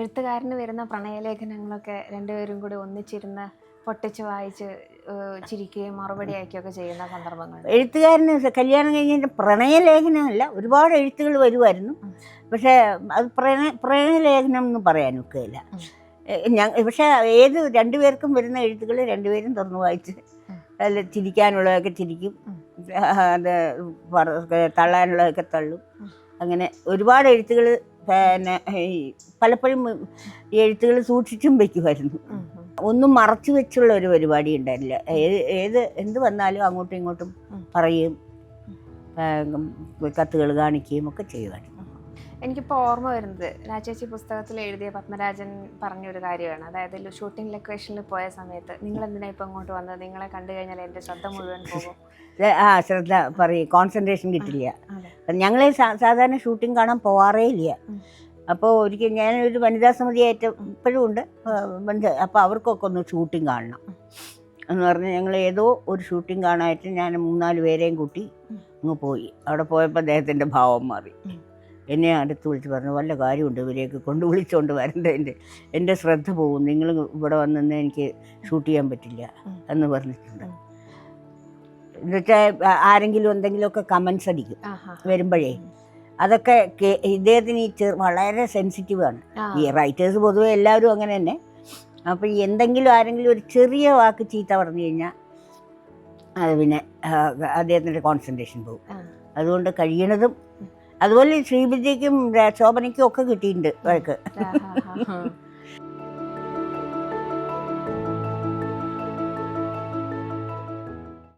എഴുത്തുകാരന് വരുന്ന പ്രണയലേഖനങ്ങളൊക്കെ രണ്ടുപേരും കൂടി ഒന്നിച്ചിരുന്ന് പൊട്ടിച്ച് വായിച്ച് ചിരിക്കുകയും മറുപടി അയക്കുകയൊക്കെ ചെയ്യുന്ന സന്ദർഭങ്ങളുണ്ട്. എഴുത്തുകാരന് കല്യാണം കഴിഞ്ഞിട്ട് പ്രണയലേഖനമല്ല, ഒരുപാട് എഴുത്തുകൾ വരുമായിരുന്നു. പക്ഷേ അത് പ്രണയലേഖനം എന്ന് പറയാൻ ഒക്കുകയില്ല. പക്ഷേ ഏത് രണ്ടുപേർക്കും വരുന്ന എഴുത്തുകൾ രണ്ടുപേരും തുറന്നു വായിച്ച് അതിൽ ചിരിക്കാനുള്ളതൊക്കെ ചിരിക്കും, അത് തള്ളാനുള്ളതൊക്കെ തള്ളും. അങ്ങനെ ഒരുപാട് എഴുത്തുകൾ പിന്നെ പലപ്പോഴും ഈ എഴുത്തുകൾ സൂക്ഷിച്ചും വയ്ക്കുമായിരുന്നു. ഒന്നും മറച്ചു വെച്ചുള്ള ഒരു പരിപാടി ഉണ്ടായില്ല. എന്ത് വന്നാലും അങ്ങോട്ടും ഇങ്ങോട്ടും പറയുകയും കത്തുകൾ കാണിക്കുകയും ഒക്കെ ചെയ്യുമായിരുന്നു. എനിക്കിപ്പോൾ ഓർമ്മ വരുന്നത് രാജേച്ചി പുസ്തകത്തിൽ എഴുതിയ പത്മരാജൻ പറഞ്ഞൊരു കാര്യമാണ്. അതായത് ഷൂട്ടിംഗ് ലൊക്കേഷനിൽ പോയ സമയത്ത് നിങ്ങൾ എന്തിനാ ഇപ്പം അങ്ങോട്ട് വന്നത്, നിങ്ങളെ കണ്ടു കഴിഞ്ഞാൽ എൻ്റെ ശ്രദ്ധ മുഴുവൻ പോകും. ശ്രദ്ധ പറയും, കോൺസെൻട്രേഷൻ കിട്ടില്ല. ഞങ്ങൾ സാധാരണ ഷൂട്ടിംഗ് കാണാൻ പോവാറേ ഇല്ല. അപ്പോൾ ഒരിക്കൽ ഞാനൊരു വനിതാ സമിതിയായിട്ട് ഇപ്പോഴും ഉണ്ട്. അപ്പോൾ അവർക്കൊക്കെ ഒന്ന് ഷൂട്ടിംഗ് കാണണം എന്ന് പറഞ്ഞ് ഞങ്ങൾ ഏതോ ഒരു ഷൂട്ടിംഗ് കാണാനായിട്ട് ഞാൻ 3-4 പേരെയും കൂട്ടി അങ്ങ് പോയി. അവിടെ പോയപ്പോൾ അദ്ദേഹത്തിൻ്റെ ഭാവം മാറി. എന്നെ അടുത്ത് വിളിച്ച് പറഞ്ഞു, വല്ല കാര്യമുണ്ട് ഇവരെയൊക്കെ വിളിച്ചുകൊണ്ട് വരേണ്ടതിൻ്റെ, എൻ്റെ ശ്രദ്ധ പോകും, നിങ്ങൾ ഇവിടെ വന്നെന്ന് എനിക്ക് ഷൂട്ട് ചെയ്യാൻ പറ്റില്ല എന്ന് പറഞ്ഞിട്ടുണ്ട്. എന്നുവെച്ചാൽ ആരെങ്കിലും എന്തെങ്കിലുമൊക്കെ കമൻസ് അടിക്കും വരുമ്പോഴേ. അതൊക്കെ ഇദ്ദേഹത്തിന് വളരെ സെൻസിറ്റീവാണ്. ഈ റൈറ്റേഴ്സ് പൊതുവെ എല്ലാവരും അങ്ങനെ തന്നെ. അപ്പോൾ എന്തെങ്കിലും ആരെങ്കിലും ഒരു ചെറിയ വാക്ക് ചീത്ത പറഞ്ഞു കഴിഞ്ഞാൽ അത് പിന്നെ അദ്ദേഹത്തിൻ്റെ കോൺസെൻട്രേഷൻ പോകും. അതുകൊണ്ട് കഴിയണതും അതുപോലെ ശ്രീവിദ്യയ്ക്കും ശോഭനയ്ക്കും ഒക്കെ കിട്ടിയിട്ടുണ്ട് വഴക്ക്.